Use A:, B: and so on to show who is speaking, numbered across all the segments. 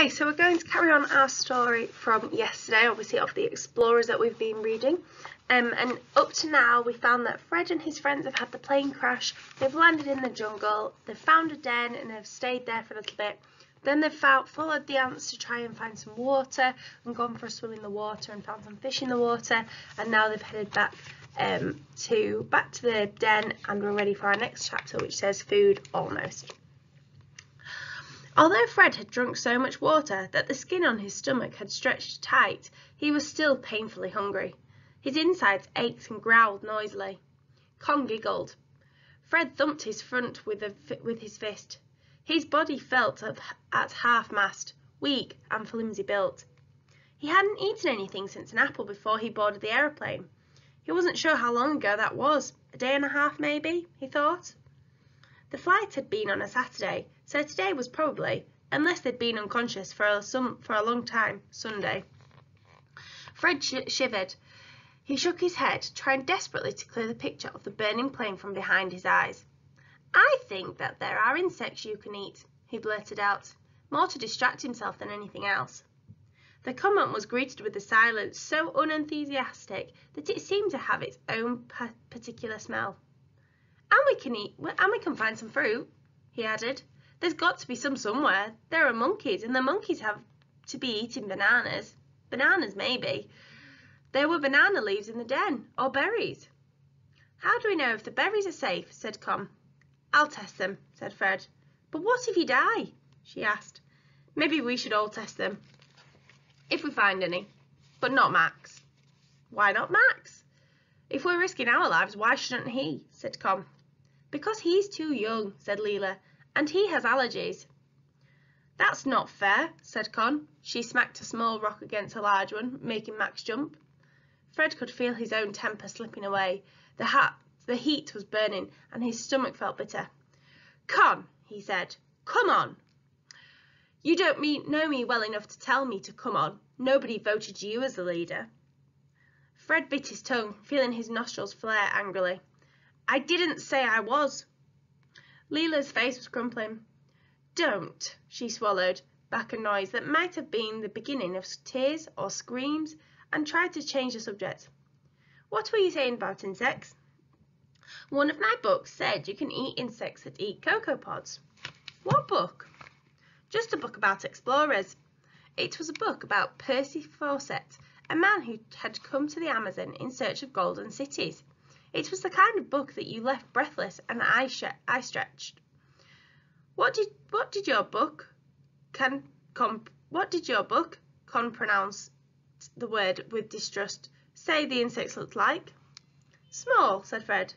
A: Okay, so we're going to carry on our story from yesterday, obviously of the explorers that we've been reading. And up to now, we found that Fred and his friends have had the plane crash. They've landed in the jungle. They've found a den and have stayed there for a little bit. Then they've followed the ants to try and find some water and gone for a swim in the water and found some fish in the water. And now they've headed back to the den, and we're ready for our next chapter, which says food almost. Although Fred had drunk so much water that the skin on his stomach had stretched tight, he was still painfully hungry. His insides ached and growled noisily. Con giggled. Fred thumped his front with his fist. His body felt at half-mast, weak and flimsy built. He hadn't eaten anything since an apple before he boarded the aeroplane. He wasn't sure how long ago that was. A day and a half, maybe, he thought. The flight had been on a Saturday, so today was probably, unless they'd been unconscious for a long time, Sunday. Fred shivered. He shook his head, trying desperately to clear the picture of the burning plane from behind his eyes. "I think that there are insects you can eat," he blurted out, more to distract himself than anything else. The comment was greeted with a silence so unenthusiastic that it seemed to have its own particular smell. And we can find some fruit," he added. "There's got to be some somewhere. There are monkeys, and the monkeys have to be eating bananas. Bananas, maybe. There were banana leaves in the den, or berries." "How do we know if the berries are safe?" said Con. "I'll test them," said Fred. "But what if you die?" she asked. "Maybe we should all test them, if we find any, but not Max." "Why not Max?" "If we're risking our lives, why shouldn't he?" said Con. "Because he's too young," said Leela, "and he has allergies." "That's not fair," said Con. She smacked a small rock against a large one, making Max jump. Fred could feel his own temper slipping away. The heat was burning, and his stomach felt bitter. "Con," he said, "come on." "You don't know me well enough to tell me to come on. Nobody voted you as the leader." Fred bit his tongue, feeling his nostrils flare angrily. "I didn't say I was." Leela's face was crumpling. "Don't," she swallowed back a noise that might have been the beginning of tears or screams, and tried to change the subject. "What were you saying about insects?" "One of my books said you can eat insects that eat cocoa pods." "What book?" "Just a book about explorers. It was a book about Percy Fawcett, a man who had come to the Amazon in search of golden cities. It was the kind of book that you left breathless and eye stretched." What did your book?" Con pronounced the word with distrust. "Say the insects looked like?" "Small," said Fred.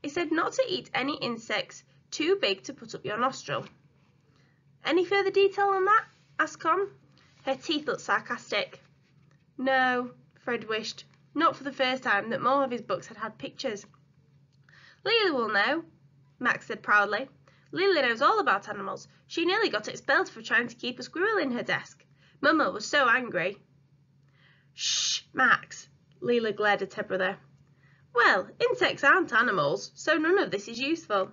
A: "It said not to eat any insects too big to put up your nostril." "Any further detail on that?" asked Con. Her teeth looked sarcastic. No, Fred wished, not for the first time, that more of his books had had pictures. "Leela will know," Max said proudly. "Leela knows all about animals. She nearly got expelled for trying to keep a squirrel in her desk. Mama was so angry." "Shh, Max," Leela glared at her brother. "Well, insects aren't animals, so none of this is useful."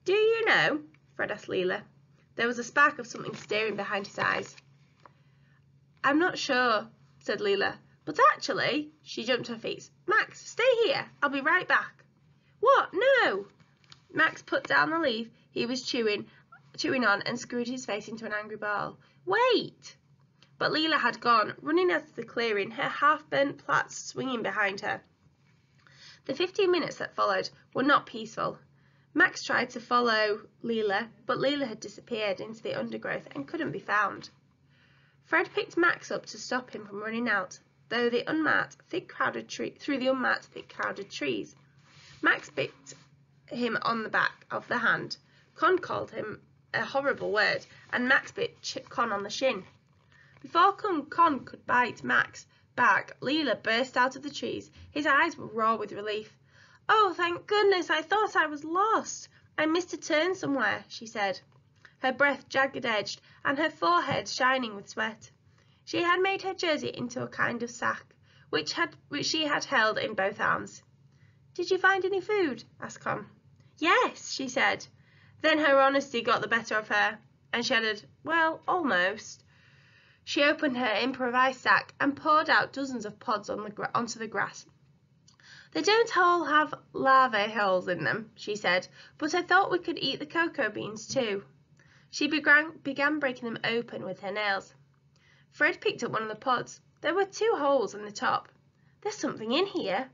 A: "Do you know?" Fred asked Leela. There was a spark of something staring behind his eyes. "I'm not sure," said Leela. "But actually," she jumped to her feet. "Max, stay here. I'll be right back." "What? No!" Max put down the leaf he was chewing on and screwed his face into an angry ball. "Wait!" But Leela had gone, running out of the clearing, her half-burnt plaits swinging behind her. The 15 minutes that followed were not peaceful. Max tried to follow Leela, but Leela had disappeared into the undergrowth and couldn't be found. Fred picked Max up to stop him from running out through the unmarked, thick, crowded trees. Max bit him on the back of the hand. Con called him a horrible word, and Max bit Con on the shin. Before Con could bite Max back, Leela burst out of the trees. His eyes were raw with relief. "Oh, thank goodness, I thought I was lost. I missed a turn somewhere," she said, her breath jagged-edged and her forehead shining with sweat. She had made her jersey into a kind of sack, which she had held in both arms. "Did you find any food?" asked Con. "Yes," she said. Then her honesty got the better of her, and she added, "Well, almost." She opened her improvised sack and poured out dozens of pods onto the grass. "They don't all have larvae holes in them," she said, "but I thought we could eat the cocoa beans too." She began breaking them open with her nails. Fred picked up one of the pods. There were 2 holes in the top. "There's something in here."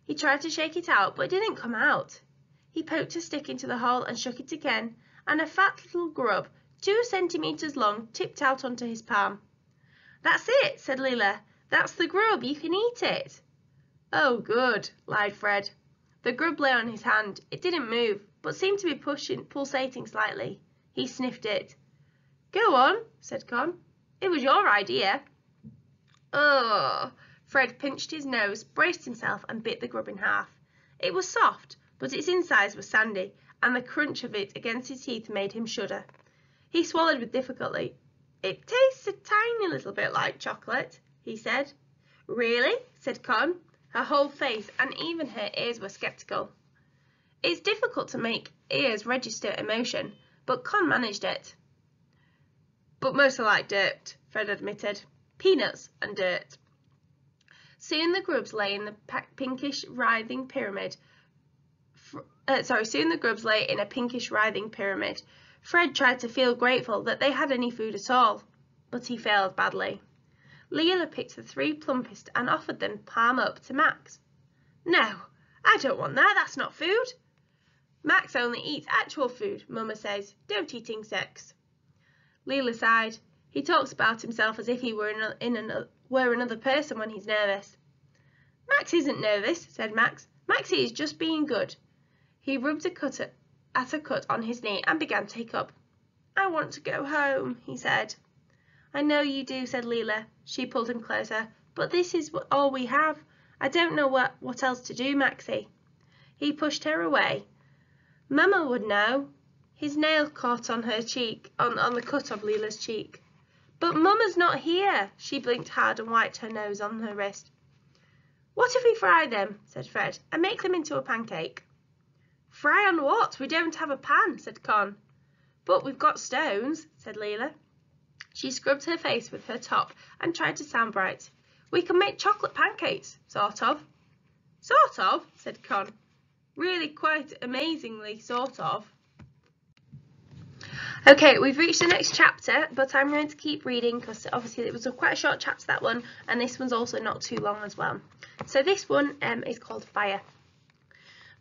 A: He tried to shake it out, but it didn't come out. He poked a stick into the hole and shook it again, and a fat little grub, 2 centimeters long, tipped out onto his palm. "That's it," said Leela. "That's the grub. You can eat it." "Oh, good," lied Fred. The grub lay on his hand. It didn't move, but seemed to be pulsating slightly. He sniffed it. "Go on," said Con. "It was your idea." "Ugh." Fred pinched his nose, braced himself, and bit the grub in half. It was soft, but its insides were sandy, and the crunch of it against his teeth made him shudder. He swallowed with difficulty. "It tastes a tiny little bit like chocolate," he said. "Really?" said Con. Her whole face and even her ears were sceptical. It's difficult to make ears register emotion, but Con managed it. "But mostly like dirt," Fred admitted. "Peanuts and dirt." Soon the grubs lay in a pinkish writhing pyramid. Fred tried to feel grateful that they had any food at all, but he failed badly. Leela picked the 3 plumpest and offered them palm up to Max. "No, I don't want that. That's not food." "Max only eats actual food, Mama says. Don't eat insects." Leela sighed. "He talks about himself as if he were another person when he's nervous." "Max isn't nervous," said Max. "Maxie is just being good." He rubbed at a cut on his knee and began to hiccup. "I want to go home," he said. "I know you do," said Leela. She pulled him closer. "But this is all we have. I don't know what else to do, Maxie." He pushed her away. "Mama would know." His nail caught on her cheek, on the cut of Leela's cheek. "But Mama's not here." She blinked hard and wiped her nose on her wrist. "What if we fry them?" said Fred, "and make them into a pancake?" "Fry on what? We don't have a pan," said Con. "But we've got stones," said Leela. She scrubbed her face with her top and tried to sound bright. "We can make chocolate pancakes, sort of." "Sort of," said Con. "Really quite amazingly sort of." Okay, we've reached the next chapter, but I'm going to keep reading because obviously it was quite a short chapter, that one, and this one's also not too long as well. So this one is called Fire.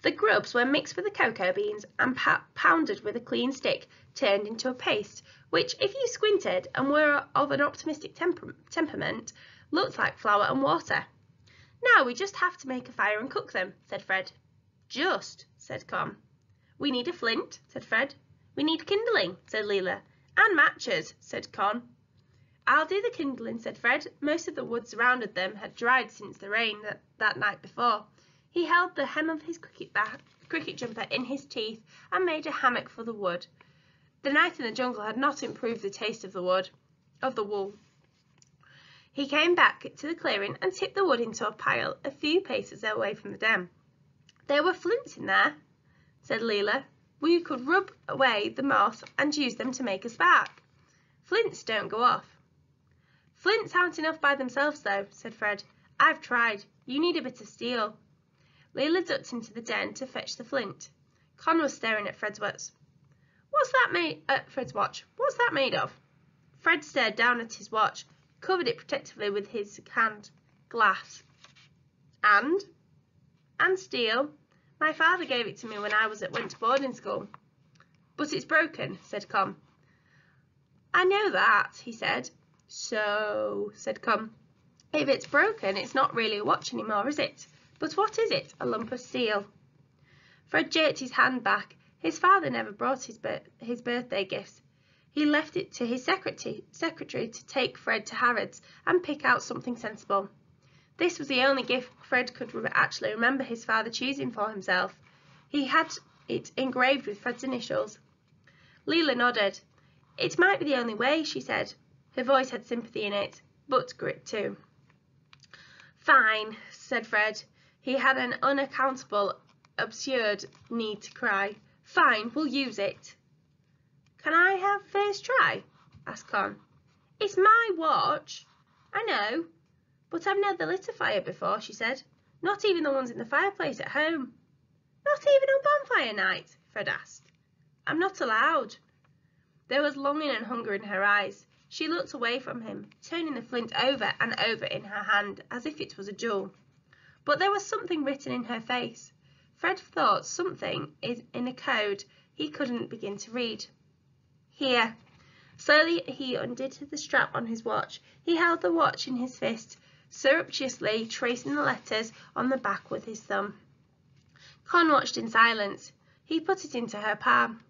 A: The grubs were mixed with the cocoa beans and pounded with a clean stick, turned into a paste, which, if you squinted and were of an optimistic temperament, looked like flour and water. "Now we just have to make a fire and cook them," said Fred. "Just," said Con. "We need a flint," said Fred. "We need kindling," said Leela. "And matches," said Con. "I'll do the kindling," said Fred. Most of the wood surrounding them had dried since the rain that night before. He held the hem of his cricket jumper in his teeth and made a hammock for the wood. The night in the jungle had not improved the taste of the wool. He came back to the clearing and tipped the wood into a pile a few paces away from the den. "There were flints in there," said Leela. "We could rub away the moss and use them to make a spark. Flints don't go off." "Flints aren't enough by themselves though," said Fred. "I've tried. You need a bit of steel." Leela ducked into the den to fetch the flint. Con was staring at Fred's watch. What's that made of?" Fred stared down at his watch, covered it protectively with his hand. "Glass." "And steel. My father gave it to me when I went to boarding school." "But it's broken," said Con. "I know that," he said. "So," said Con, "if it's broken, it's not really a watch anymore, is it? But what is it? A lump of steel." Fred jerked his hand back. His father never brought his birthday gifts. He left it to his secretary to take Fred to Harrods and pick out something sensible. This was the only gift Fred could actually remember his father choosing for himself. He had it engraved with Fred's initials. Leela nodded. "It might be the only way," she said. Her voice had sympathy in it, but grit too. "Fine," said Fred. He had an unaccountable, absurd need to cry. "Fine, we'll use it." Can I have first try? Asked Con. It's my watch. I know, but I've never lit a fire before, she said. Not even the ones in the fireplace at home. Not even on bonfire night? Fred asked. I'm not allowed. There was longing and hunger in her eyes. She looked away from him, turning the flint over and over in her hand as if it was a jewel. But there was something written in her face. Fred thought something in a code he couldn't begin to read. Here. Slowly he undid the strap on his watch. He held the watch in his fist, surreptitiously tracing the letters on the back with his thumb. Con watched in silence. He put it into her palm.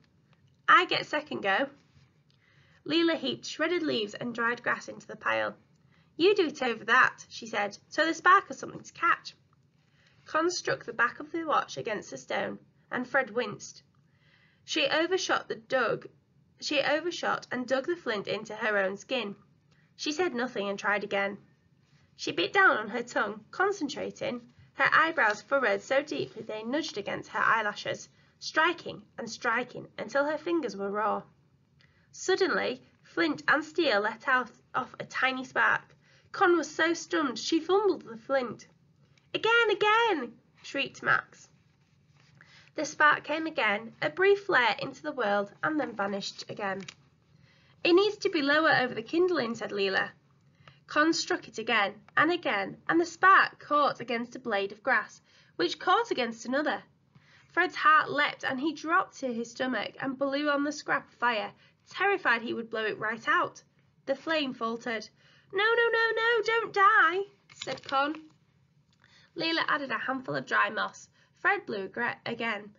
A: I get second go. Leela heaped shredded leaves and dried grass into the pile. You do it over that, she said, so the spark has something to catch. Con struck the back of the watch against the stone, and Fred winced. She overshot and dug the flint into her own skin. She said nothing and tried again. She bit down on her tongue, concentrating. Her eyebrows furrowed so deeply they nudged against her eyelashes, striking and striking until her fingers were raw. Suddenly, flint and steel let off a tiny spark. Con was so stunned she fumbled the flint. Again, again! Shrieked Max. The spark came again, a brief flare into the world, and then vanished again. It needs to be lower over the kindling, said Leela. Con struck it again, and the spark caught against a blade of grass, which caught against another. Fred's heart leapt, and he dropped to his stomach and blew on the scrap of fire, terrified he would blow it right out. The flame faltered. No, no, no, no, don't die, said Con. Leela added a handful of dry moss. Fred blew again.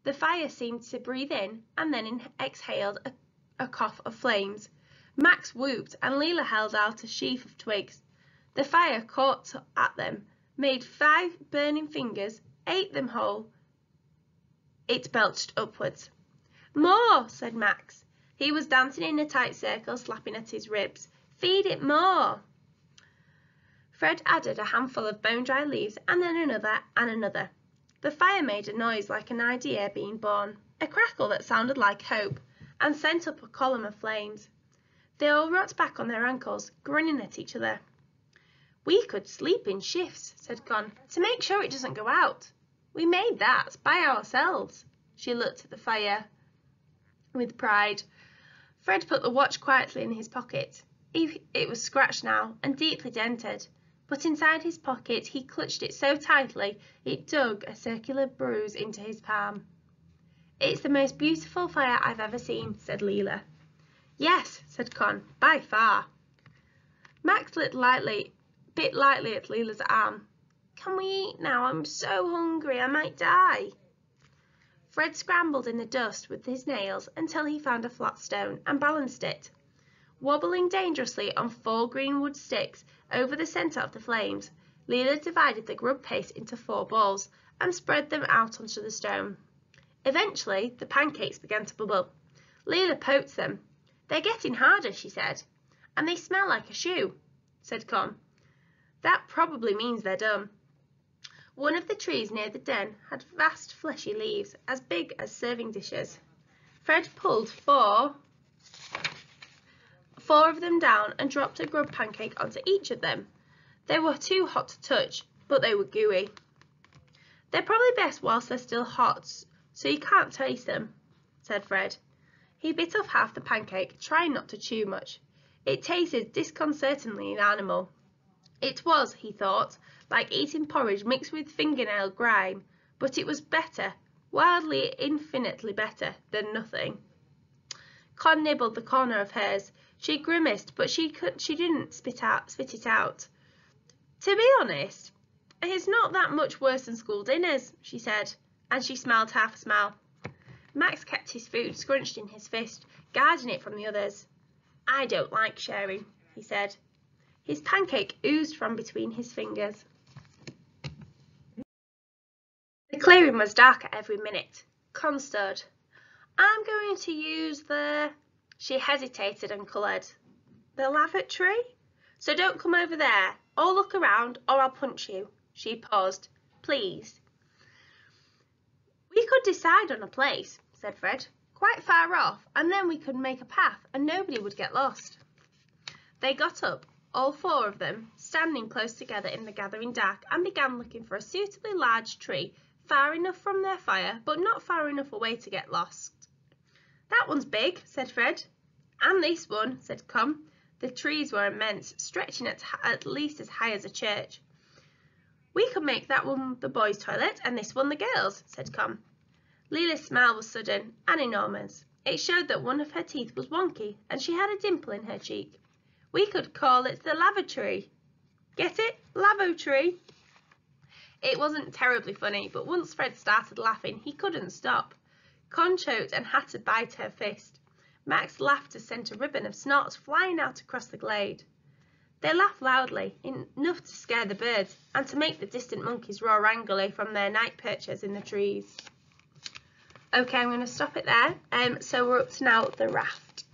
A: The fire seemed to breathe in and then exhaled a cough of flames. Max whooped and Leela held out a sheaf of twigs. The fire caught at them, made 5 burning fingers, ate them whole. It belched upwards. More, said Max. He was dancing in a tight circle, slapping at his ribs. Feed it more. Fred added a handful of bone-dry leaves and then another and another. The fire made a noise like an idea being born, a crackle that sounded like hope, and sent up a column of flames. They all rocked back on their ankles, grinning at each other. We could sleep in shifts, said Con, to make sure it doesn't go out. We made that by ourselves. She looked at the fire with pride. Fred put the watch quietly in his pocket. It was scratched now and deeply dented, but inside his pocket he clutched it so tightly it dug a circular bruise into his palm. It's the most beautiful fire I've ever seen, said Leela. Yes, said Con, by far. Max bit lightly at Leela's arm. Can we eat now? I'm so hungry, I might die. Fred scrambled in the dust with his nails until he found a flat stone and balanced it. Wobbling dangerously on 4 green wood sticks over the centre of the flames, Leela divided the grub paste into 4 balls and spread them out onto the stone. Eventually, the pancakes began to bubble. Leela poked them. They're getting harder, she said. And they smell like a shoe, said Con. That probably means they're done. One of the trees near the den had vast fleshy leaves, as big as serving dishes. Fred pulled 4 of them down and dropped a grub pancake onto each of them. They were too hot to touch, but they were gooey. They're probably best whilst they're still hot, so you can't taste them, said Fred. He bit off half the pancake, trying not to chew much. It tasted disconcertingly animal. It was, he thought, like eating porridge mixed with fingernail grime, but it was better, wildly, infinitely better, than nothing. Con nibbled the corner of hers. She grimaced, but she didn't spit it out. To be honest, it's not that much worse than school dinners, she said, and she smiled half a smile. Max kept his food scrunched in his fist, guarding it from the others. I don't like sharing, he said. His pancake oozed from between his fingers. The clearing was darker every minute. Con stood. I'm going to use the... She hesitated and coloured. The lavatory? So don't come over there, or look around, or I'll punch you. She paused. Please. We could decide on a place, said Fred. quite far off, and then we could make a path and nobody would get lost. They got up, all four of them, standing close together in the gathering dark, and began looking for a suitably large tree, far enough from their fire, but not far enough away to get lost. "That one's big," said Fred. "And this one," said Com. The trees were immense, stretching at least as high as a church. "We could make that one the boys' toilet and this one the girls'," said Com. Leela's smile was sudden and enormous. It showed that one of her teeth was wonky and she had a dimple in her cheek. "We could call it the lavatory. Get it? Lavatory." It wasn't terribly funny, but once Fred started laughing, he couldn't stop. Con choked and had to bite her fist. Mac's laughter sent a ribbon of snorts flying out across the glade. They laughed loudly, enough to scare the birds and to make the distant monkeys roar angrily from their night perches in the trees. Okay, I'm going to stop it there. So we're up to now the raft.